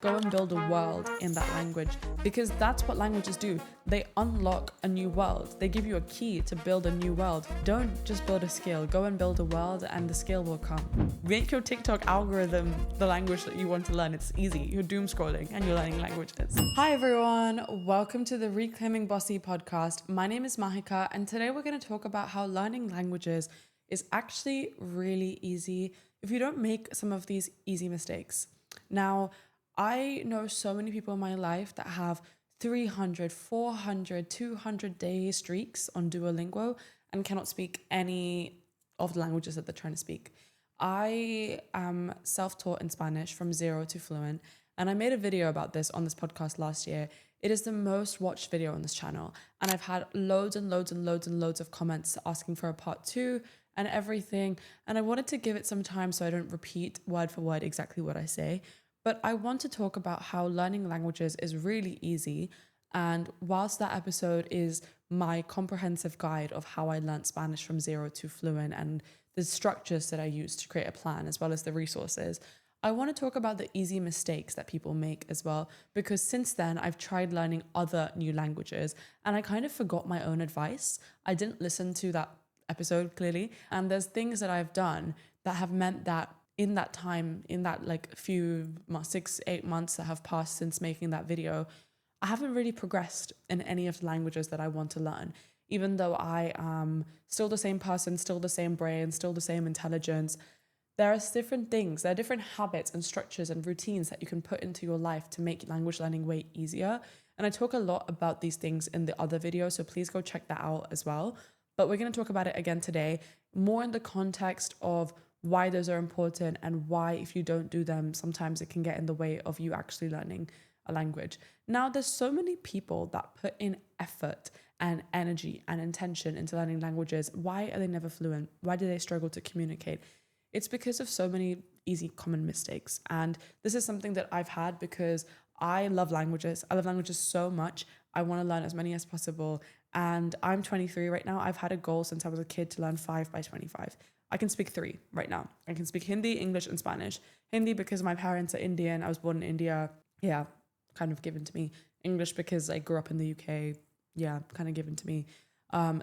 Go and build a world in that language, because that's what languages do. They unlock a new world. They give you a key to build a new world. Don't just build a skill. Go and build a world and the skill will come. Make your TikTok algorithm the language that you want to learn. It's easy. You're doom scrolling and you're learning languages. Hi everyone. Welcome to the Reclaiming Bossy podcast. My name is Mahika and today we're going to talk about how learning languages is actually really easy if you don't make some of these easy mistakes. Now, I know so many people in my life that have 300, 400, 200-day streaks on Duolingo and cannot speak any of the languages that they're trying to speak. I am self-taught in Spanish from zero to fluent, and I made a video about this on this podcast last year. It is the most watched video on this channel, and I've had loads and loads and loads and loads of comments asking for a part 2 and everything, and I wanted to give it some time so I don't repeat word for word exactly what I say. But I want to talk about how learning languages is really easy. And whilst that episode is my comprehensive guide of how I learned Spanish from zero to fluent and the structures that I use to create a plan, as well as the resources, I want to talk about the easy mistakes that people make as well. Because since then, I've tried learning other new languages and I kind of forgot my own advice. I didn't listen to that episode clearly. And there's things that I've done that have meant that in that time, in that like few 6-8 months that have passed since making that video, I haven't really progressed in any of the languages that I want to learn. Even though I am still the same person, still the same brain, still the same intelligence, there are different things, there are different habits and structures and routines that you can put into your life to make language learning way easier. And I talk a lot about these things in the other video, so please go check that out as well. But we're going to talk about it again today, more in the context of why those are important and why if you don't do them, sometimes it can get in the way of you actually learning a language. Now, there's so many people that put in effort and energy and intention into learning languages. Why are they never fluent? Why do they struggle to communicate? It's because of so many easy common mistakes. And this is something that I've had because I love languages. I love languages so much. I want to learn as many as possible. And I'm 23 right now. I've had a goal since I was a kid to learn 5 by 25. I can speak 3 right now. I can speak Hindi, English, and Spanish. Hindi because my parents are Indian. I was born in India. Yeah, kind of given to me. English because I grew up in the UK. Yeah, kind of given to me.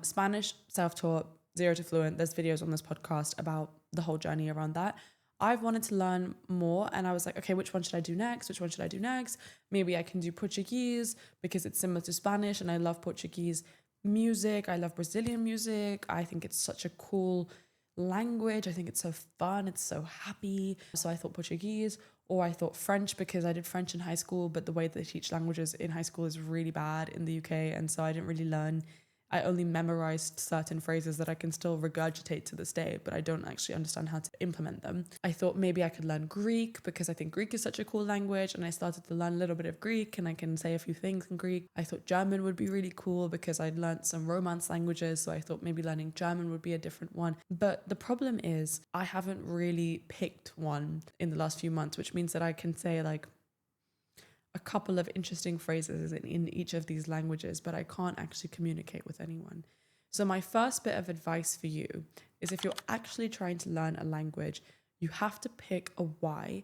Spanish, self-taught, zero to fluent. There's videos on this podcast about the whole journey around that. I've wanted to learn more and I was like, okay, which one should I do next? Which one should I do next? Maybe I can do Portuguese because it's similar to Spanish and I love Portuguese music. I love Brazilian music. I think it's such a cool language. I think it's so fun. It's so happy. So I thought Portuguese, or I thought French because I did French in high school, but the way that they teach languages in high school is really bad in the UK. And so I didn't really learn. I only memorized certain phrases that I can still regurgitate to this day, but I don't actually understand how to implement them. I thought maybe I could learn Greek because I think Greek is such a cool language, and I started to learn a little bit of Greek and I can say a few things in Greek. I thought German would be really cool because I'd learned some Romance languages, so I thought maybe learning German would be a different one. But the problem is I haven't really picked one in the last few months, which means that I can say like a couple of interesting phrases in each of these languages, but I can't actually communicate with anyone. So my first bit of advice for you is if you're actually trying to learn a language, you have to pick a why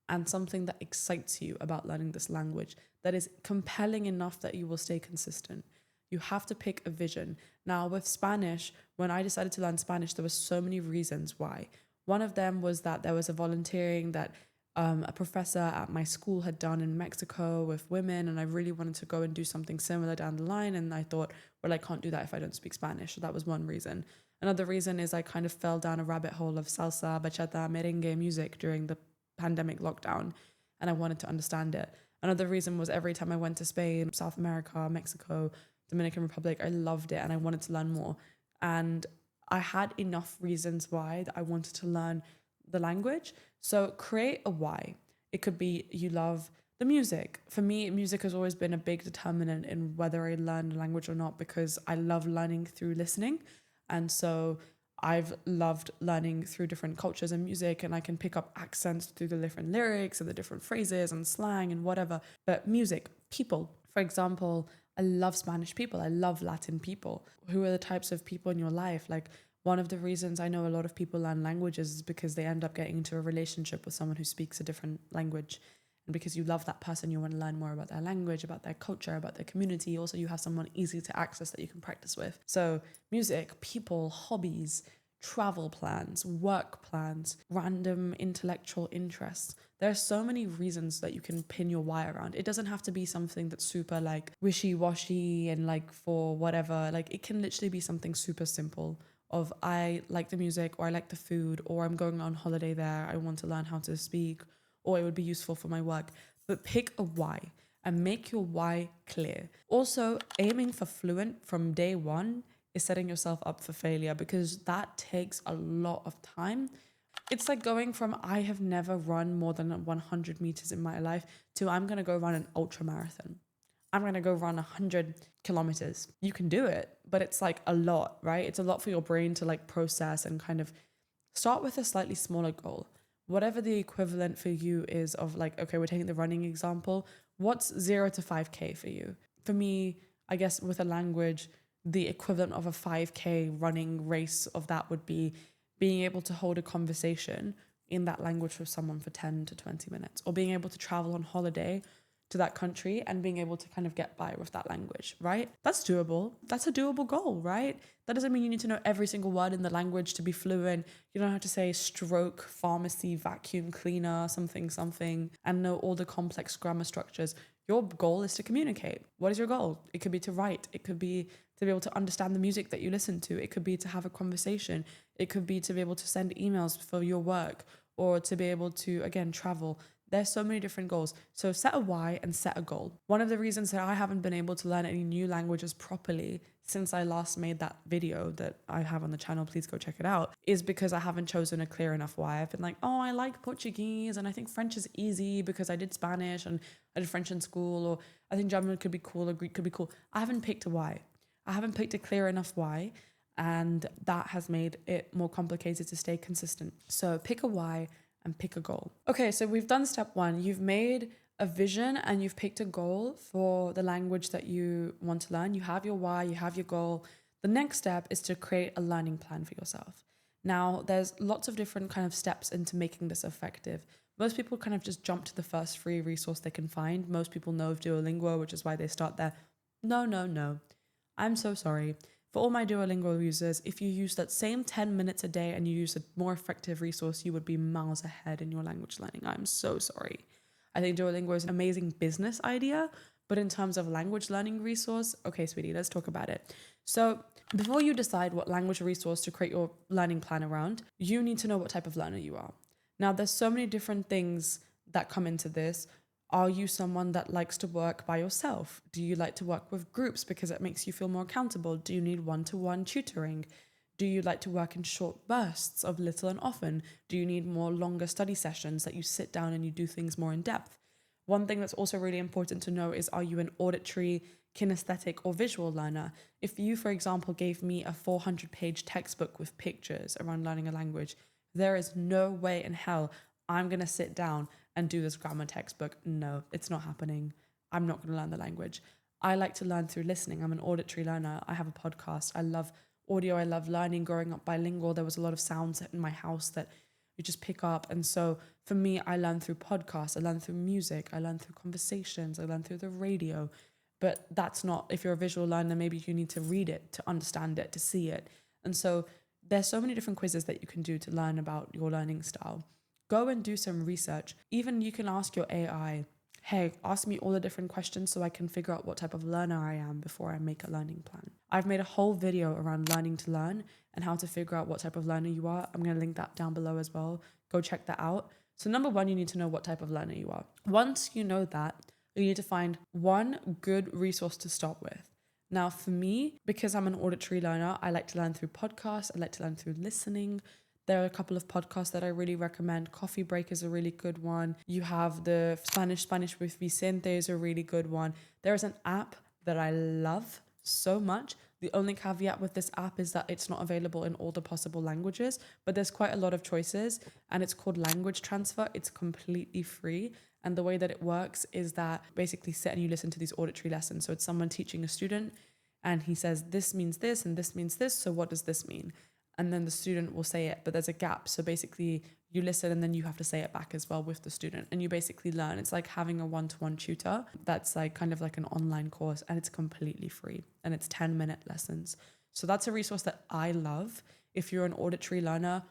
and something that excites you about learning this language that is compelling enough that you will stay consistent. You have to pick a vision. Now with Spanish, when I decided to learn Spanish, there were so many reasons why. One of them was that there was a volunteering that a professor at my school had done in Mexico with women, and I really wanted to go and do something similar down the line, and I thought, well, I can't do that if I don't speak Spanish. So that was one reason. Another reason is I kind of fell down a rabbit hole of salsa, bachata, merengue music during the pandemic lockdown, and I wanted to understand it. Another reason was every time I went to Spain, South America, Mexico, Dominican Republic, I loved it and I wanted to learn more. And I had enough reasons why that I wanted to learn the language. So create a why. It could be you love the music. For me, music has always been a big determinant in whether I learn a language or not because I love learning through listening. And so I've loved learning through different cultures and music, and I can pick up accents through the different lyrics and the different phrases and slang and whatever. But music, people, for example, I love Spanish people. I love Latin people. Who are the types of people in your life? Like, one of the reasons I know a lot of people learn languages is because they end up getting into a relationship with someone who speaks a different language. And because you love that person, you want to learn more about their language, about their culture, about their community. Also, you have someone easy to access that you can practice with. So music, people, hobbies, travel plans, work plans, random intellectual interests. There are so many reasons that you can pin your why around. It doesn't have to be something that's super like wishy-washy and like for whatever. Like it can literally be something super simple of I like the music, or I like the food, or I'm going on holiday there, I want to learn how to speak, or it would be useful for my work. But pick a why and make your why clear. Also, aiming for fluent from day one is setting yourself up for failure, because that takes a lot of time. It's like going from I have never run more than 100 meters in my life to I'm going to go run an ultra marathon. I'm going to go run 100 kilometers. You can do it, but it's like a lot, right? It's a lot for your brain to like process and kind of start with a slightly smaller goal. Whatever the equivalent for you is of like, okay, we're taking the running example. What's 0 to 5K for you? For me, I guess with a language, the equivalent of a 5K running race of that would be being able to hold a conversation in that language with someone for 10 to 20 minutes, or being able to travel on holiday to that country and being able to kind of get by with that language, right? That's doable. That's a doable goal, right? That doesn't mean you need to know every single word in the language to be fluent. You don't have to say stroke, pharmacy, vacuum cleaner, something, and know all the complex grammar structures. Your goal is to communicate. What is your goal? It could be to write. It could be to be able to understand the music that you listen to. It could be to have a conversation. It could be to be able to send emails for your work, or to be able to, again, travel. There's so many different goals. So set a why and set a goal. One of the reasons that I haven't been able to learn any new languages properly since I last made that video that I have on the channel, please go check it out, is because I haven't chosen a clear enough why. I've been like, oh, I like Portuguese and I think French is easy because I did Spanish and I did French in school, or I think German could be cool, or Greek could be cool. I haven't picked a why. I haven't picked a clear enough why, and that has made it more complicated to stay consistent. So pick a why and pick a goal. Okay, so we've done step one. You've made a vision and you've picked a goal for the language that you want to learn. You have your why, you have your goal. The next step is to create a learning plan for yourself. Now, there's lots of different kind of steps into making this effective. Most people kind of just jump to the first free resource they can find. Most people know of Duolingo, which is why they start there. No. I'm so sorry. For all my Duolingo users, if you use that same 10 minutes a day and you use a more effective resource, you would be miles ahead in your language learning. I'm so sorry. I think Duolingo is an amazing business idea, but in terms of language learning resource, okay, sweetie, let's talk about it. So before you decide what language resource to create your learning plan around, you need to know what type of learner you are. Now, there's so many different things that come into this. Are you someone that likes to work by yourself? Do you like to work with groups because it makes you feel more accountable? Do you need one-to-one tutoring? Do you like to work in short bursts of little and often? Do you need more longer study sessions that you sit down and you do things more in depth? One thing that's also really important to know is, are you an auditory, kinesthetic, or visual learner? If you, for example, gave me a 400-page textbook with pictures around learning a language, there is no way in hell I'm going to sit down and do this grammar textbook. No, it's not happening. I'm not going to learn the language. I like to learn through listening. I'm an auditory learner. I have a podcast. I love audio. I love learning. Growing up bilingual, there was a lot of sounds in my house that you just pick up. And so for me, I learn through podcasts. I learn through music. I learn through conversations. I learn through the radio. But that's not, if you're a visual learner, maybe you need to read it, to understand it, to see it. And so there's so many different quizzes that you can do to learn about your learning style. Go and do some research. Even you can ask your AI, hey, ask me all the different questions so I can figure out what type of learner I am before I make a learning plan. I've made a whole video around learning to learn and how to figure out what type of learner you are. I'm going to link that down below as well. Go check that out. So number one, you need to know what type of learner you are. Once you know that, you need to find one good resource to start with. Now, for me, because I'm an auditory learner, I like to learn through podcasts. I like to learn through listening. There are a couple of podcasts that I really recommend. Coffee Break is a really good one. You have the Spanish with Vicente is a really good one. There is an app that I love so much. The only caveat with this app is that it's not available in all the possible languages, but there's quite a lot of choices, and it's called Language Transfer. It's completely free. And the way that it works is that basically sit and you listen to these auditory lessons. So it's someone teaching a student and he says, this means this and this means this. So what does this mean? and then the student will say it, but there's a gap. So basically you listen and then you have to say it back as well with the student, and you basically learn. It's like having a one-to-one tutor that's like kind of like an online course, and it's completely free, and it's 10-minute lessons. So that's a resource that I love. If you're an auditory learner,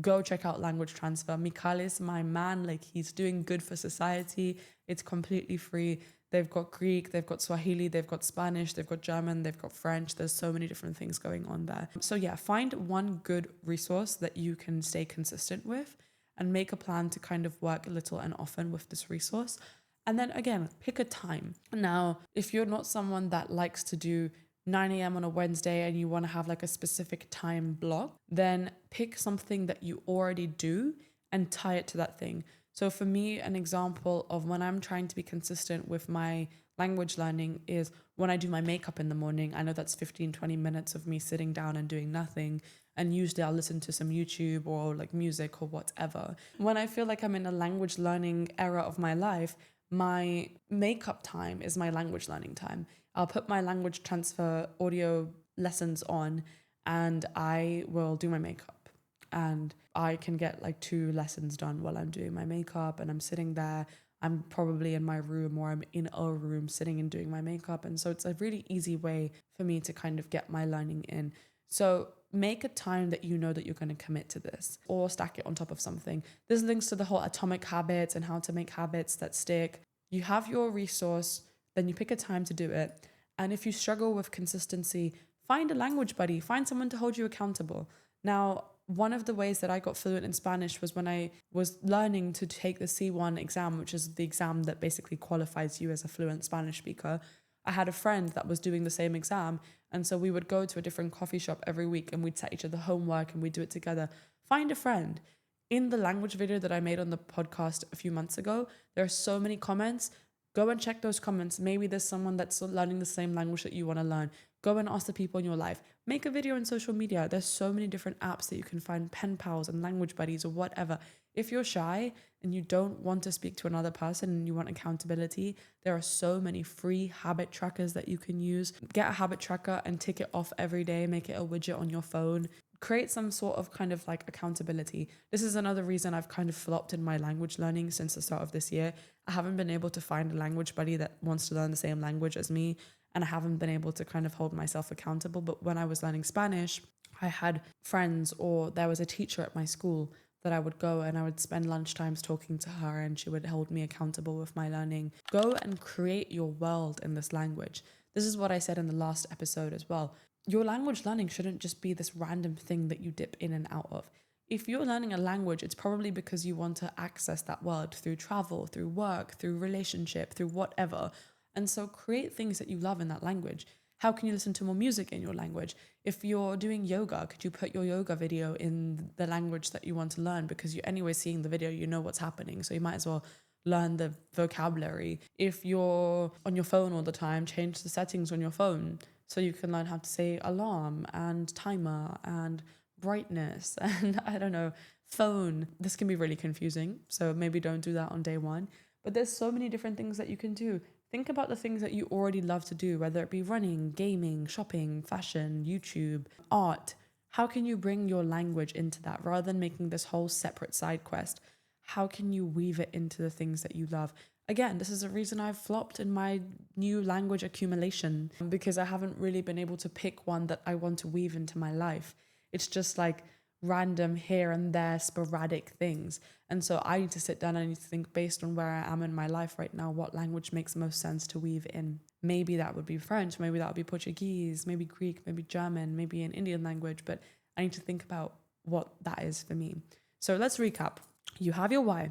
go check out Language Transfer. Mikhail is my man. Like, he's doing good for society. It's completely free. They've got Greek, they've got Swahili, they've got Spanish, they've got German, they've got French. There's so many different things going on there. So yeah, find one good resource that you can stay consistent with, and make a plan to kind of work a little and often with this resource. And then again, pick a time. Now, if you're not someone that likes to do 9 a.m. on a Wednesday and you want to have like a specific time block, then pick something that you already do and tie it to that thing. So for me, an example of when I'm trying to be consistent with my language learning is when I do my makeup in the morning. I know that's 15-20 minutes of me sitting down and doing nothing. And usually I'll listen to some YouTube or like music or whatever. When I feel like I'm in a language learning era of my life, my makeup time is my language learning time. I'll put my Language Transfer audio lessons on and I will do my makeup. And I can get like 2 lessons done while I'm doing my makeup, and I'm sitting there. I'm probably in my room, or I'm in a room sitting and doing my makeup. And so it's a really easy way for me to kind of get my learning in. So make a time that you know that you're going to commit to this, or stack it on top of something. There's links to the whole atomic habits and how to make habits that stick. You have your resource, then you pick a time to do it. And if you struggle with consistency, find a language buddy, find someone to hold you accountable. Now, one of the ways that I got fluent in Spanish was when I was learning to take the C1 exam, which is the exam that basically qualifies you as a fluent Spanish speaker. I had a friend that was doing the same exam, and so we would go to a different coffee shop every week and we'd set each other homework and we'd do it together. Find a friend. In the language video that I made on the podcast a few months ago, there are so many comments. Go and check those comments. Maybe there's someone that's learning the same language that you want to learn. Go and ask the people in your life. Make a video on social media. There's so many different apps that you can find, pen pals and language buddies or whatever. If you're shy and you don't want to speak to another person and you want accountability, there are so many free habit trackers that you can use. Get a habit tracker and tick it off every day. Make it a widget on your phone. Create some sort of kind of like accountability. This is another reason I've kind of flopped in my language learning since the start of this year. I haven't been able to find a language buddy that wants to learn the same language as me, and I haven't been able to kind of hold myself accountable. But when I was learning Spanish, I had friends, or there was a teacher at my school that I would go and I would spend lunchtimes talking to her, and she would hold me accountable with my learning. Go and create your world in this language. This is what I said in the last episode as well. Your language learning shouldn't just be this random thing that you dip in and out of. If you're learning a language, it's probably because you want to access that world through travel, through work, through relationship, through whatever. And so create things that you love in that language. How can you listen to more music in your language? If you're doing yoga, could you put your yoga video in the language that you want to learn? Because you're anyway seeing the video, you know what's happening. So you might as well learn the vocabulary. If you're on your phone all the time, change the settings on your phone so you can learn how to say alarm and timer and brightness and I don't know, phone. This can be really confusing. So maybe don't do that on day one. But there's so many different things that you can do. Think about the things that you already love to do, whether it be running, gaming, shopping, fashion, YouTube, art. How can you bring your language into that rather than making this whole separate side quest? How can you weave it into the things that you love? Again, this is a reason I've flopped in my new language accumulation, because I haven't really been able to pick one that I want to weave into my life. It's just like random here and there sporadic things. And so I need to sit down and I need to think, based on where I am in my life right now, what language makes most sense to weave in. Maybe that would be French, maybe that would be Portuguese, maybe Greek, maybe German, maybe an Indian language, but I need to think about what that is for me. So let's recap. You have your why,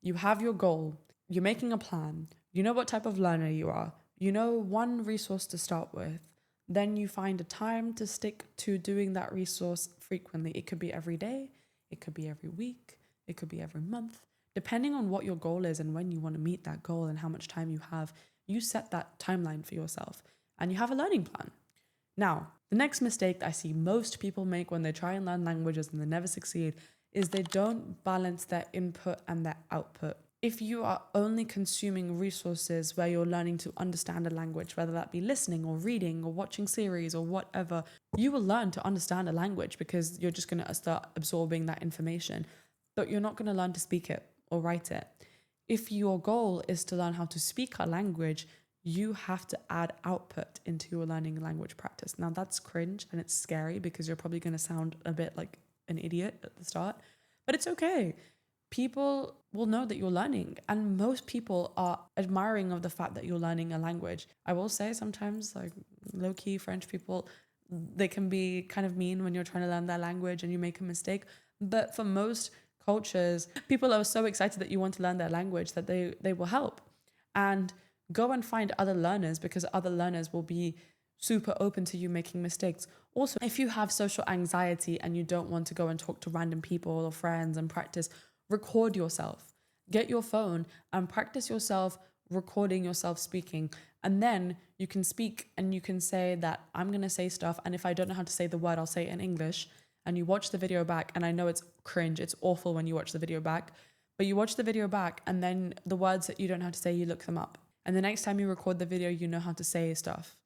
you have your goal, you're making a plan, you know what type of learner you are, you know one resource to start with. Then you find a time to stick to doing that resource frequently. It could be every day, it could be every week, it could be every month. Depending on what your goal is and when you want to meet that goal and how much time you have, you set that timeline for yourself and you have a learning plan. Now, the next mistake that I see most people make when they try and learn languages and they never succeed is they don't balance their input and their output. If you are only consuming resources where you're learning to understand a language, whether that be listening or reading or watching series or whatever, you will learn to understand a language because you're just going to start absorbing that information, but you're not going to learn to speak it or write it. If your goal is to learn how to speak a language, you have to add output into your learning language practice. Now that's cringe and it's scary because you're probably going to sound a bit like an idiot at the start, but it's okay. People will know that you're learning, and most people are admiring of the fact that you're learning a language. I will say sometimes, like low-key French people, they can be kind of mean when you're trying to learn their language and you make a mistake. But for most cultures, people are so excited that you want to learn their language that they will help. And go and find other learners, because other learners will be super open to you making mistakes. Also, if you have social anxiety and you don't want to go and talk to random people or friends and practice, record yourself. Get your phone and practice yourself recording yourself speaking. And then you can speak and you can say that I'm going to say stuff. And if I don't know how to say the word, I'll say it in English. And you watch the video back. And I know it's cringe. It's awful when you watch the video back. But you watch the video back and then the words that you don't know how to say, you look them up. And the next time you record the video, you know how to say stuff.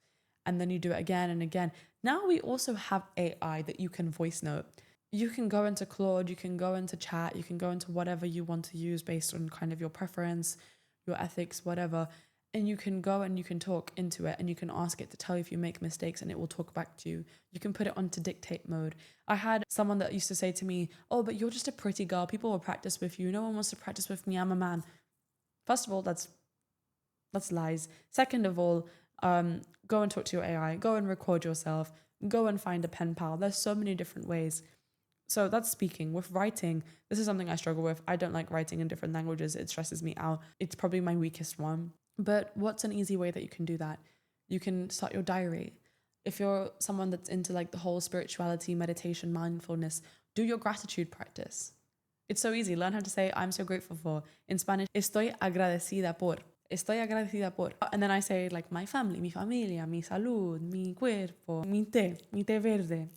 And then you do it again and again. Now we also have AI that you can voice note. You can go into Claude, you can go into chat, you can go into whatever you want to use based on kind of your preference, your ethics, whatever. And you can go and you can talk into it and you can ask it to tell you if you make mistakes and it will talk back to you. You can put it onto dictate mode. I had someone that used to say to me, oh, but you're just a pretty girl. People will practice with you. No one wants to practice with me. I'm a man. First of all, that's lies. Second of all, go and talk to your AI. Go and record yourself. Go and find a pen pal. There's so many different ways. So that's speaking. With writing, this is something I struggle with. I don't like writing in different languages. It stresses me out. It's probably my weakest one. But what's an easy way that you can do that? You can start your diary. If you're someone that's into like the whole spirituality, meditation, mindfulness, do your gratitude practice. It's so easy. Learn how to say, I'm so grateful for. In Spanish, estoy agradecida por. Estoy agradecida por. And then I say like my family, mi familia, mi salud, mi cuerpo, mi té verde.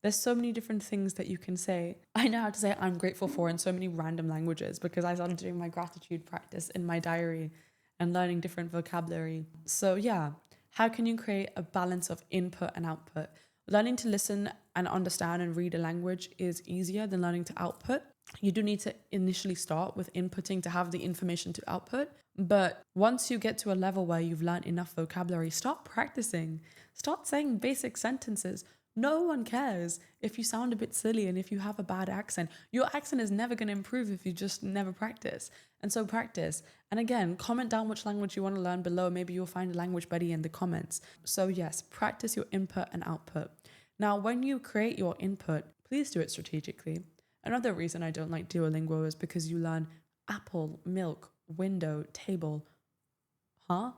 There's so many different things that you can say. I know how to say I'm grateful for in so many random languages because I started doing my gratitude practice in my diary and learning different vocabulary. So yeah, how can you create a balance of input and output? Learning to listen and understand and read a language is easier than learning to output. You do need to initially start with inputting to have the information to output. But once you get to a level where you've learned enough vocabulary, start practicing. Start saying basic sentences. No one cares if you sound a bit silly and if you have a bad accent. Your accent is never going to improve if you just never practice. And so practice. And again, comment down which language you want to learn below. Maybe you'll find a language buddy in the comments. So yes, practice your input and output. Now, when you create your input, please do it strategically. Another reason I don't like Duolingo is because you learn apple, milk, window, table. Huh?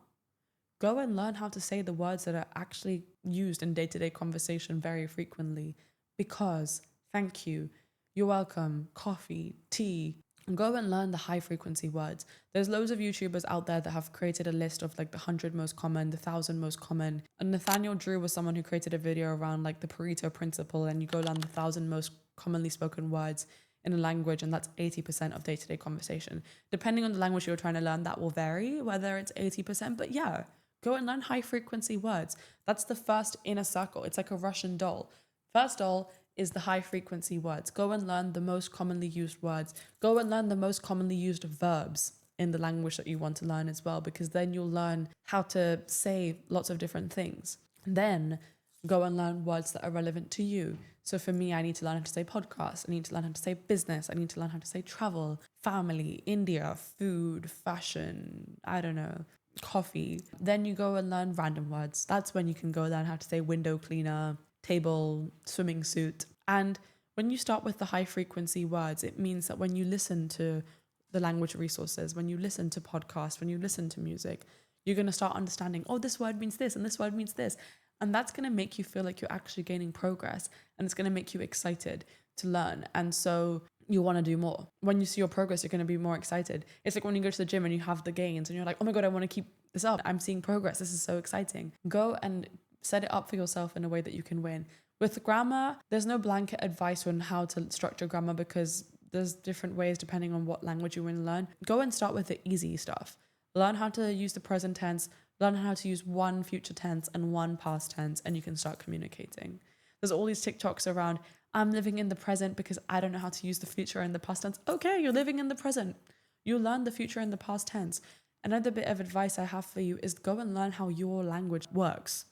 Go and learn how to say the words that are actually used in day-to-day conversation very frequently. Because, thank you, you're welcome, coffee, tea. Go and learn the high frequency words. There's loads of YouTubers out there that have created a list of like the 100 most common, the 1,000 most common. And Nathaniel Drew was someone who created a video around like the Pareto principle, and you go learn the 1,000 most commonly spoken words in a language, and that's 80% of day-to-day conversation. Depending on the language you're trying to learn, that will vary whether it's 80%, but yeah. Go and learn high frequency words. That's the first inner circle. It's like a Russian doll. First doll is the high frequency words. Go and learn the most commonly used words. Go and learn the most commonly used verbs in the language that you want to learn as well, because then you'll learn how to say lots of different things. Then go and learn words that are relevant to you. So for me, I need to learn how to say podcast. I need to learn how to say business. I need to learn how to say travel, family, India, food, fashion, I don't know, coffee. Then you go and learn random words. That's when you can go learn how to say window cleaner, table, swimming suit. And when you start with the high frequency words, it means that when you listen to the language resources, when you listen to podcasts, when you listen to music, you're going to start understanding, oh, this word means this and this word means this. And that's going to make you feel like you're actually gaining progress, and it's going to make you excited to learn. And so you want to do more. When you see your progress, you're going to be more excited. It's like when you go to the gym and you have the gains and you're like, oh my God, I want to keep this up. I'm seeing progress. This is so exciting. Go and set it up for yourself in a way that you can win. With grammar, there's no blanket advice on how to structure grammar, because There's different ways depending on what language you want to learn. Go and start with the easy stuff. Learn how to use the present tense, learn how to use one future tense and one past tense, and you can start communicating. There's all these TikToks around, I'm living in the present because I don't know how to use the future and the past tense. Okay, you're living in the present. You learn the future and the past tense. Another bit of advice I have for you is go and learn how your language works.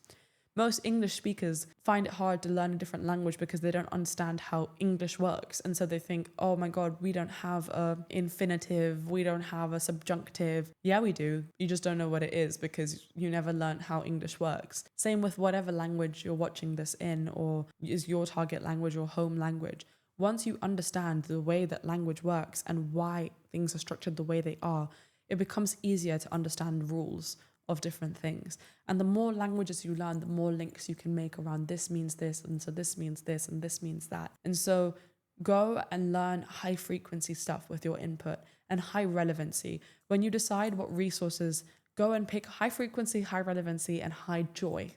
Most English speakers find it hard to learn a different language because they don't understand how English works. And so they think, oh my God, we don't have a infinitive, we don't have a subjunctive. Yeah, we do. You just don't know what it is because you never learned how English works. Same with whatever language you're watching this in or is your target language or home language. Once you understand the way that language works and why things are structured the way they are, it becomes easier to understand rules of different things. And the more languages you learn, the more links you can make around this means this, and so this means this, and this means that. And so go and learn high frequency stuff with your input and high relevancy. When you decide what resources, go and pick high frequency, high relevancy, and high joy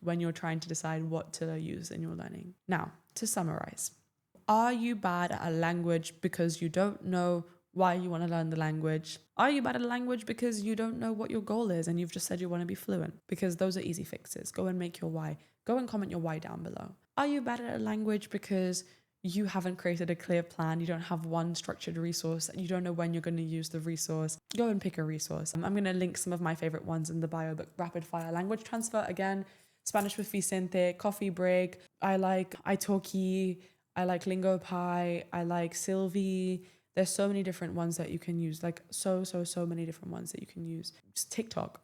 when you're trying to decide what to use in your learning. Now, to summarize, are you bad at a language because you don't know why you want to learn the language? Are you bad at a language because you don't know what your goal is and you've just said you want to be fluent? Because those are easy fixes. Go and make your why. Go and comment your why down below. Are you bad at a language because you haven't created a clear plan? You don't have one structured resource. You don't know when you're going to use the resource. Go and pick a resource. I'm going to link some of my favorite ones in the bio, but rapid fire language transfer again, Spanish with Vicente, Coffee Break. I like italki. I like LingoPie. I like Sylvie. There's so many different ones that you can use, like so many different ones that you can use. Just TikTok.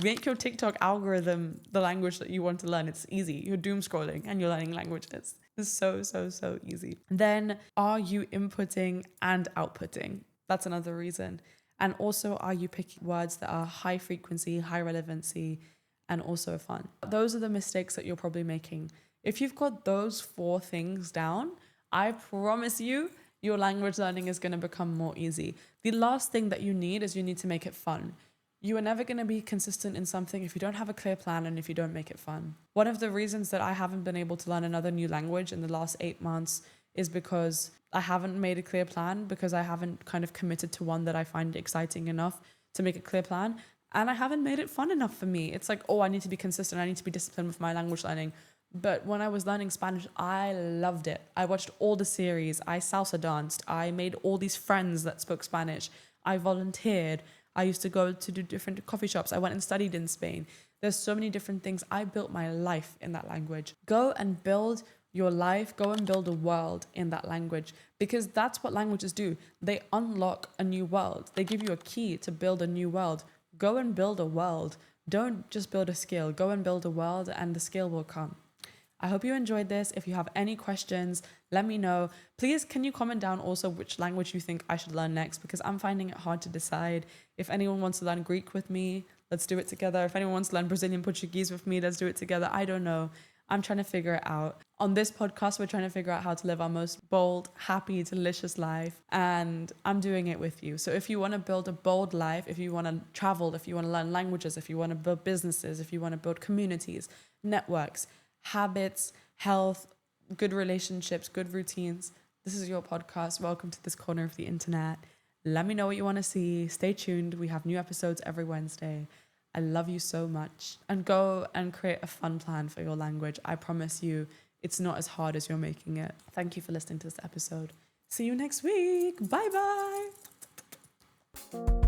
Make your TikTok algorithm the language that you want to learn. It's easy. You're doom scrolling and you're learning languages. It's so easy. Then are you inputting and outputting? That's another reason. And also, are you picking words that are high frequency, high relevancy, and also fun? Those are the mistakes that you're probably making. If you've got those 4 things down, I promise you, your language learning is going to become more easy. The last thing that you need is you need to make it fun. You are never going to be consistent in something if you don't have a clear plan and if you don't make it fun. One of the reasons that I haven't been able to learn another new language in the last 8 months is because I haven't made a clear plan, because I haven't kind of committed to one that I find exciting enough to make a clear plan. And I haven't made it fun enough for me. It's like, oh, I need to be consistent. I need to be disciplined with my language learning. But when I was learning Spanish, I loved it. I watched all the series. I salsa danced. I made all these friends that spoke Spanish. I volunteered. I used to go to do different coffee shops. I went and studied in Spain. There's so many different things. I built my life in that language. Go and build your life. Go and build a world in that language, because that's what languages do. They unlock a new world. They give you a key to build a new world. Go and build a world. Don't just build a skill. Go and build a world and the skill will come. I hope you enjoyed this. If you have any questions, let me know. Please, can you comment down also which language you think I should learn next, because I'm finding it hard to decide. If anyone wants to learn Greek with me, let's do it together. If anyone wants to learn Brazilian Portuguese with me, let's do it together. I don't know. I'm trying to figure it out. On this podcast, we're trying to figure out how to live our most bold, happy, delicious life. And I'm doing it with you. So if you want to build a bold life, if you want to travel, if you want to learn languages, if you want to build businesses, if you want to build communities, networks, habits, health, good relationships, good routines, this is your podcast. Welcome to this corner of the internet. Let me know what you want to see. Stay tuned. We have new episodes every Wednesday. I love you so much. And go and create a fun plan for your language. I promise you, it's not as hard as you're making it. Thank you for listening to this episode. See you next week. Bye bye.